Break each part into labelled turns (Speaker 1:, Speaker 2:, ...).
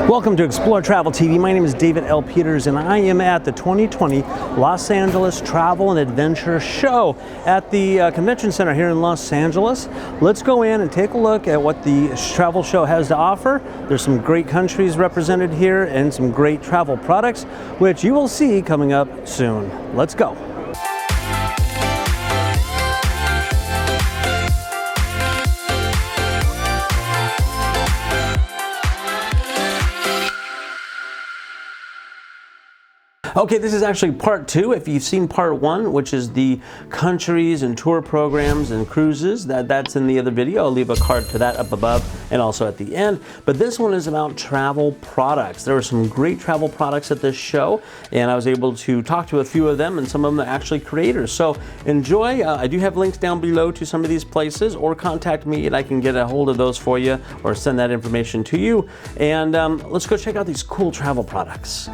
Speaker 1: Welcome to Explore Travel TV. My name is David L. Peters and I am at the 2020 Los Angeles Travel and Adventure Show at the Convention Center here in Los Angeles. Let's go in and take a look at what the travel show has to offer. There's some great countries represented here and some great travel products, which you will see coming up soon. Let's go. Okay, this is actually part two. If you've seen part one, which is the countries and tour programs and cruises, that's in the other video. I'll leave a card to that up above and also at the end. But this one is about travel products. There were some great travel products at this show, and I was able to talk to a few of them, and some of them are actually creators. So enjoy. I do have links down below to some of these places, or contact me and I can get a hold of those for you or send that information to you. And let's go check out these cool travel products.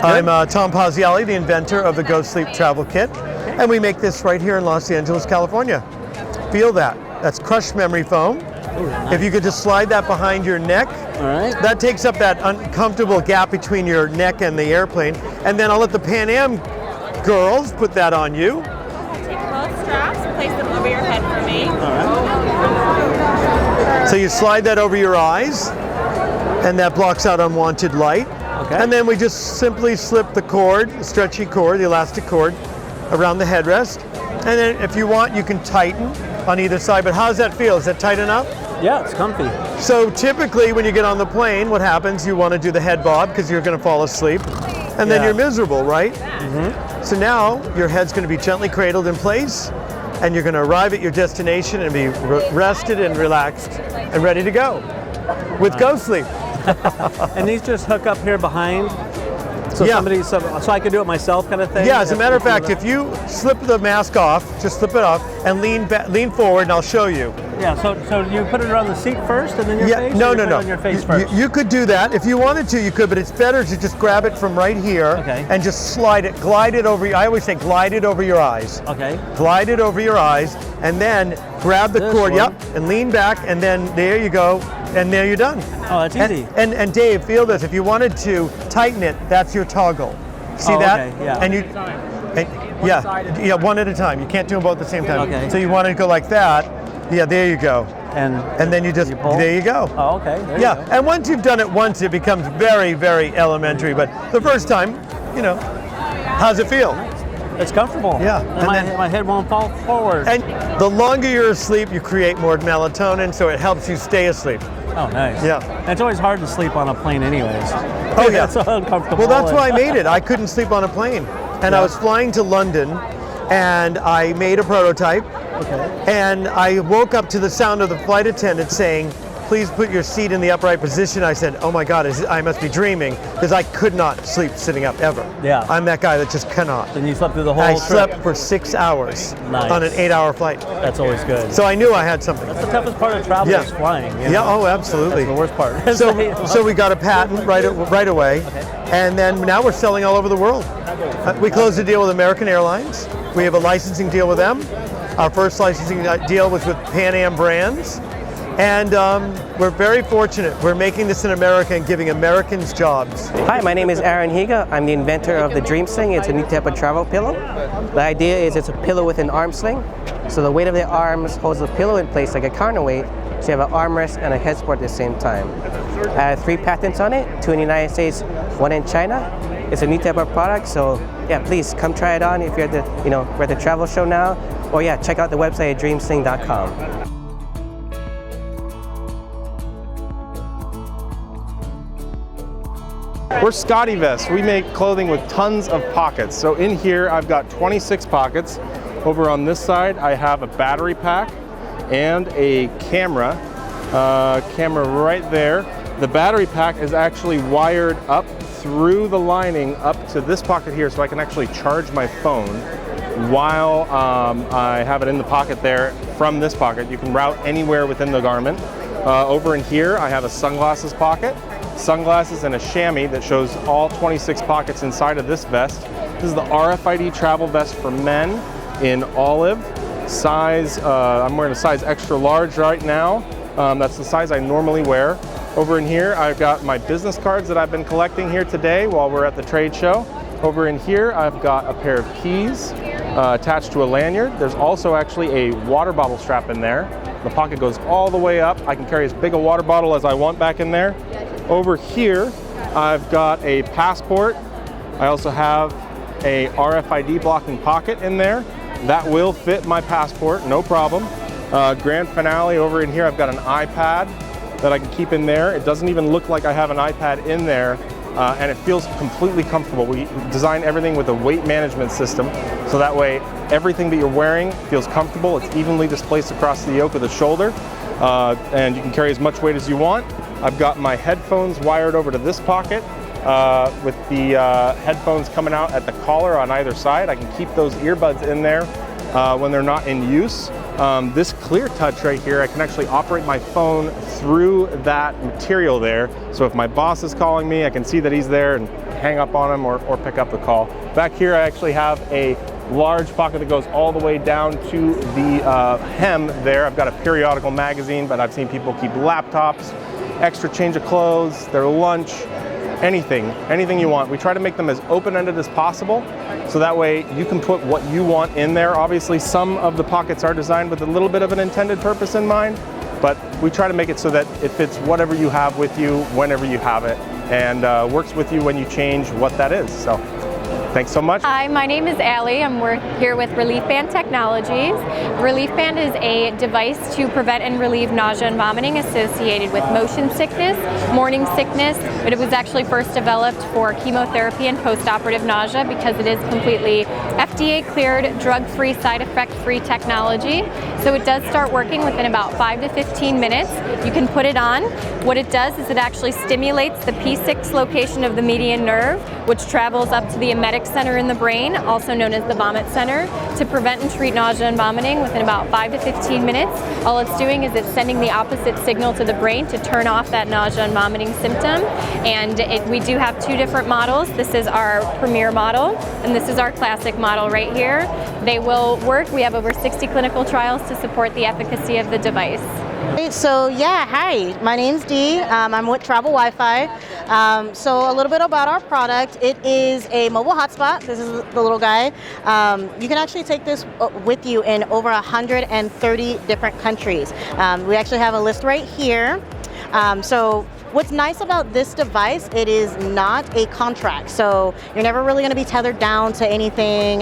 Speaker 2: I'm Tom Paziali, the inventor of the Go Sleep Travel Kit, and we make this right here in Los Angeles, California. Feel that. That's crushed memory foam.
Speaker 1: Ooh, nice.
Speaker 2: If you could just slide that behind your neck,
Speaker 1: all right.
Speaker 2: That takes up that uncomfortable gap between your neck and the airplane, and then I'll let the Pan Am girls put that on you.
Speaker 3: Take both straps, place them over your head for me.
Speaker 1: All right.
Speaker 2: So you slide that over your eyes, and that blocks out unwanted light.
Speaker 1: Okay.
Speaker 2: And then we just simply slip the cord, the stretchy cord, the elastic cord, around the headrest. And then if you want, you can tighten on either side. But how does that feel? Is that tight enough?
Speaker 1: Yeah, it's comfy.
Speaker 2: So typically when you get on the plane, what happens? You want to do the head bob because you're going to fall asleep. And then
Speaker 1: Yeah.
Speaker 2: you're miserable, right?
Speaker 1: Mm-hmm.
Speaker 2: So now your head's going to be gently cradled in place, and you're going to arrive at your destination and be rested and relaxed and ready to go with Go Sleep.
Speaker 1: And these just hook up here behind, so
Speaker 2: Yeah.
Speaker 1: so I can do it myself, kind of thing.
Speaker 2: Yeah, as a matter of fact, if you slip the mask off, just slip it off and lean forward, and I'll show you.
Speaker 1: Yeah, so you put it on the seat first, and then your face.
Speaker 2: No,
Speaker 1: or you
Speaker 2: no,
Speaker 1: put
Speaker 2: no.
Speaker 1: it on your face first.
Speaker 2: You could do that if you wanted to. You could, but it's better to just grab it from right here and just glide it over. I always say glide it over your eyes.
Speaker 1: Okay.
Speaker 2: Glide it over your eyes, and then grab the cord.
Speaker 1: one.
Speaker 2: Yep, and lean back, and then there you go, and there you're done.
Speaker 1: Oh, that's easy.
Speaker 2: And Dave, feel this. If you wanted to tighten it, that's your toggle. See that?
Speaker 1: Okay, yeah.
Speaker 2: And you. Yeah, one at a time. You can't do them both at the same time.
Speaker 1: Okay.
Speaker 2: So you want to go like that. Yeah, there you go.
Speaker 1: And
Speaker 2: then you just, there you go.
Speaker 1: Oh, okay. There
Speaker 2: Yeah,
Speaker 1: you go.
Speaker 2: and once you've done it once, it becomes very, very elementary. But the first time, how's it feel?
Speaker 1: It's comfortable.
Speaker 2: Yeah,
Speaker 1: And my head won't fall forward.
Speaker 2: And the longer you're asleep, you create more melatonin, so it helps you stay asleep.
Speaker 1: Oh, nice.
Speaker 2: Yeah.
Speaker 1: And it's always hard to sleep on a plane anyways.
Speaker 2: Oh, yeah.
Speaker 1: It's so uncomfortable.
Speaker 2: Well, that's why I made it. I couldn't sleep on a plane. And I was flying to London, and I made a prototype.
Speaker 1: Okay.
Speaker 2: And I woke up to the sound of the flight attendant saying, "Please put your seat in the upright position." I said, "Oh my God, I must be dreaming," because I could not sleep sitting up ever.
Speaker 1: Yeah.
Speaker 2: I'm that guy that just cannot.
Speaker 1: And you slept through the whole
Speaker 2: I
Speaker 1: trip?
Speaker 2: slept for 6 hours
Speaker 1: Nice.
Speaker 2: on an 8-hour flight.
Speaker 1: That's always good.
Speaker 2: So I knew I had something.
Speaker 1: That's the toughest part of travel is flying. you
Speaker 2: Yeah,
Speaker 1: know?
Speaker 2: oh, absolutely.
Speaker 1: That's the worst part.
Speaker 2: So we got a patent right away, and then now we're selling all over the world. We closed a deal with American Airlines. We have a licensing deal with them. Our first licensing deal was with Pan Am brands, and we're very fortunate. We're making this in America and giving Americans jobs.
Speaker 4: Hi, my name is Aaron Higa. I'm the inventor of the Dream Sling. It's a new type of travel pillow. The idea is it's a pillow with an arm sling. So the weight of the arms holds the pillow in place like a counterweight. So you have an armrest and a head support at the same time. I have 3 patents on it, 2 in the United States, 1 in China. It's a new type of product, so yeah, please come try it on if you're at the, we're at the travel show now, or yeah, check out the website at dreamsling.com.
Speaker 5: We're Scottevest. We make clothing with tons of pockets. So in here, I've got 26 pockets. Over on this side, I have a battery pack and a camera. Camera right there. The battery pack is actually wired up through the lining up to this pocket here so I can actually charge my phone while I have it in the pocket there from this pocket. You can route anywhere within the garment. Over in here, I have a sunglasses pocket, sunglasses and a chamois that shows all 26 pockets inside of this vest. This is the RFID travel vest for men in olive. Size, I'm wearing a size extra large right now. That's the size I normally wear. Over in here, I've got my business cards that I've been collecting here today while we're at the trade show. Over in here, I've got a pair of keys attached to a lanyard. There's also actually a water bottle strap in there. The pocket goes all the way up. I can carry as big a water bottle as I want back in there. Over here, I've got a passport. I also have a RFID blocking pocket in there. That will fit my passport, no problem. Grand finale, over in here, I've got an iPad that I can keep in there. It doesn't even look like I have an iPad in there, and it feels completely comfortable. We design everything with a weight management system, so that way everything that you're wearing feels comfortable. It's evenly displaced across the yoke of the shoulder, and you can carry as much weight as you want. I've got my headphones wired over to this pocket, with the headphones coming out at the collar on either side. I can keep those earbuds in there when they're not in use. This clear touch right here, I can actually operate my phone through that material there. So if my boss is calling me, I can see that he's there and hang up on him or pick up the call. Back here, I actually have a large pocket that goes all the way down to the hem there. I've got a periodical magazine, but I've seen people keep laptops, extra change of clothes, their lunch, anything you want. We try to make them as open-ended as possible, so that way you can put what you want in there. Obviously, some of the pockets are designed with a little bit of an intended purpose in mind, but we try to make it so that it fits whatever you have with you, whenever you have it, and works with you when you change what that is. So thanks so much.
Speaker 6: Hi, my name is Allie. I'm here with Relief Band Technologies. Relief Band is a device to prevent and relieve nausea and vomiting associated with motion sickness, morning sickness, but it was actually first developed for chemotherapy and post-operative nausea because it is completely FDA cleared, drug-free, side effect-free technology. So it does start working within about 5 to 15 minutes. You can put it on. What it does is it actually stimulates the P6 location of the median nerve, which travels up to the emetic center in the brain, also known as the vomit center, to prevent and treat nausea and vomiting within about 5 to 15 minutes. All it's doing is it's sending the opposite signal to the brain to turn off that nausea and vomiting symptom. And we do have two different models. This is our premier model, and this is our classic model right here. They will work. We have over 60 clinical trials to support the efficacy of the device.
Speaker 7: So yeah, hi, my name's Dee. I'm with Travel Wi-Fi. So a little bit about our product. It is a mobile hotspot. This is the little guy. You can actually take this with you in over 130 different countries. We actually have a list right here. So what's nice about this device, it is not a contract. So you're never really going to be tethered down to anything,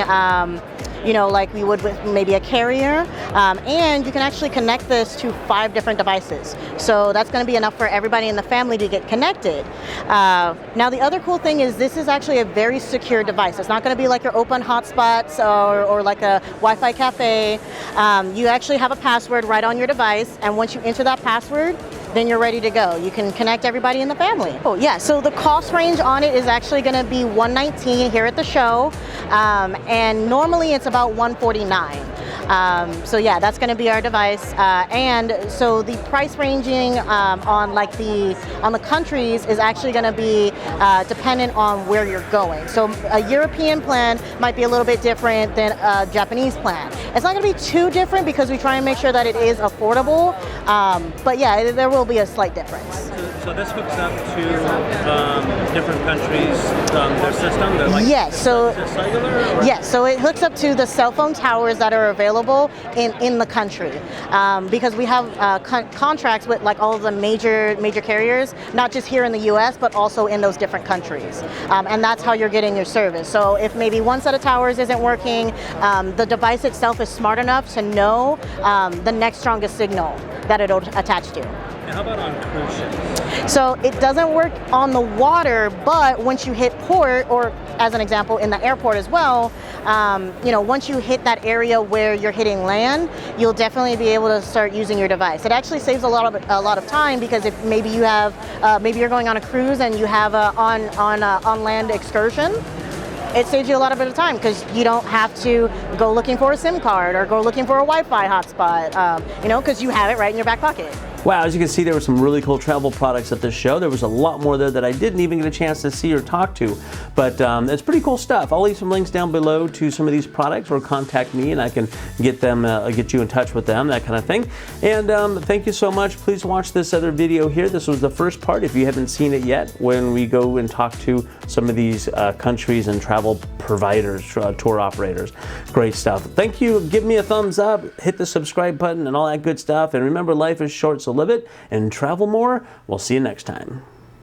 Speaker 7: like we would with maybe a carrier. And you can actually connect this to 5 different devices. So that's going to be enough for everybody in the family to get connected. Now the other cool thing is this is actually a very secure device. It's not going to be like your open hotspots or like a Wi-Fi cafe. You actually have a password right on your device, and once you enter that password, then you're ready to go. You can connect everybody in the family. Oh yeah, so the cost range on it is actually gonna be $119 here at the show, and normally it's about $149. So yeah, that's gonna be our device, and so the price ranging on the countries is actually gonna be dependent on where you're going. So a European plan might be a little bit different than a Japanese plan. It's not gonna be too different because we try and make sure that it is affordable, but yeah, there will be a slight difference.
Speaker 1: So this hooks up to different countries, their system?
Speaker 7: Yes, so
Speaker 1: cellular?
Speaker 7: Yes, so it hooks up to the cell phone towers that are available in the country, because we have contracts with like all of the major carriers, not just here in the U.S. but also in those different countries, and that's how you're getting your service. So if maybe one set of towers isn't working, the device itself is smart enough to know the next strongest signal that it'll attach to.
Speaker 1: And how about on cruise ships?
Speaker 7: So it doesn't work on the water, but once you hit port, or as an example, in the airport as well, you know, once you hit that area where you're hitting land, you'll definitely be able to start using your device. It actually saves a lot of time, because if maybe you have, maybe you're going on a cruise and you have a on land excursion, it saves you a lot of bit of time, because you don't have to go looking for a SIM card or go looking for a Wi-Fi hotspot, you know, because you have it right in your back pocket.
Speaker 1: Wow, as you can see, there were some really cool travel products at this show. There was a lot more there that I didn't even get a chance to see or talk to, but it's pretty cool stuff. I'll leave some links down below to some of these products, or contact me and I can get them, get you in touch with them, that kind of thing. And thank you so much. Please watch this other video here. This was the first part, if you haven't seen it yet, when we go and talk to some of these countries and travel providers, tour operators. Great stuff. Thank you. Give me a thumbs up, hit the subscribe button and all that good stuff. And remember, life is short, so live it and travel more. We'll see you next time.